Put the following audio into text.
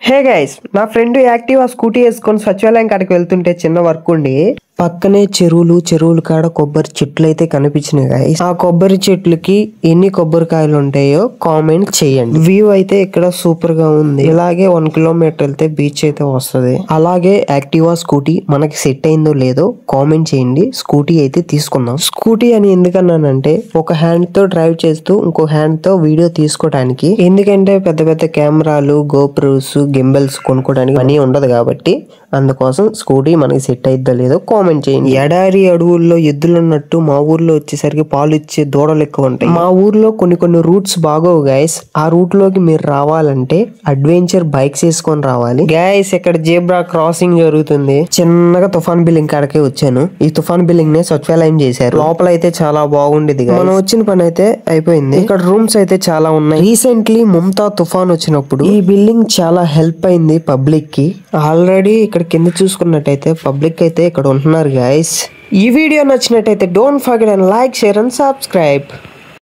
Hey guys, నా friend Activa scooty వేసుకొని సచివాలయం కాడికి వెళ్తుంటే చిన్న వర్క్ ఉండి పక్కనే చెరువులు కాడ కొబ్బరి చెట్లు అయితే కనిపించినాయి గైస్. ఆ కొబ్బరి చెట్లకి ఎన్ని కొబ్బరికాయలు ఉంటాయో కామెంట్ చేయండి. వ్యూ అయితే ఇక్కడ సూపర్ గా ఉంది. ఇలాగే 1 కిలోమీటర్ వెళ్తే బీచ్ అయితే వస్తుంది. అలాగే యాక్టివా స్కూటీ మనకి సెట్ అయిందో లేదో కామెంట్ చేయండి. స్కూటీ అయితే తీసుకుందాం. స్కూటీ అని ఎందుకన్నానంటే ఒక హ్యాండ్ తో డ్రైవ్ చేస్తూ ఇంకో హ్యాండ్ తో వీడియో తీసుకోవడానికి. ఎందుకంటే పెద్ద పెద్ద కెమెరాలు, గోప్రోస్, గింబెల్స్ కొనుక్కోవడానికి మనీ ఉండదు కాబట్టి అందుకోసం స్కూటీ మనకి సెట్ అయిద్దో లేదో కామెంట్ చేయండి. ఎడారి అడవుల్లో ఎద్దులున్నట్టు మా ఊర్లో వచ్చేసరికి పాలు ఇచ్చే దూడలు ఎక్కువ ఉంటాయి. మా ఊర్లో కొన్ని రూట్స్ బాగోవు గైస్. ఆ రూట్ లోకి మీరు రావాలంటే అడ్వెంచర్ బైక్స్ వేసుకొని రావాలి గైస్. ఇక్కడ జేబ్రా క్రాసింగ్ జరుగుతుంది. చిన్నగా తుఫాన్ బిల్డింగ్ కాడకే వచ్చాను. ఈ తుఫాన్ బిల్డింగ్ నే సచివాలయం చేశారు. లోపల అయితే చాలా బాగుండేది. మనం వచ్చిన పని అయితే అయిపోయింది. ఇక్కడ రూమ్స్ అయితే చాలా ఉన్నాయి. రీసెంట్లీ ముంతా తుఫాన్ వచ్చినప్పుడు ఈ బిల్డింగ్ చాలా హెల్ప్ అయింది పబ్లిక్ కి. ఆల్రెడీ ఇక్కడ కింద చూసుకున్నట్టయితే పబ్లిక్ అయితే ఇక్కడ ఉంటున్నారు గైస్. ఈ వీడియో నచ్చినట్టయితే don't forget and like, share and subscribe.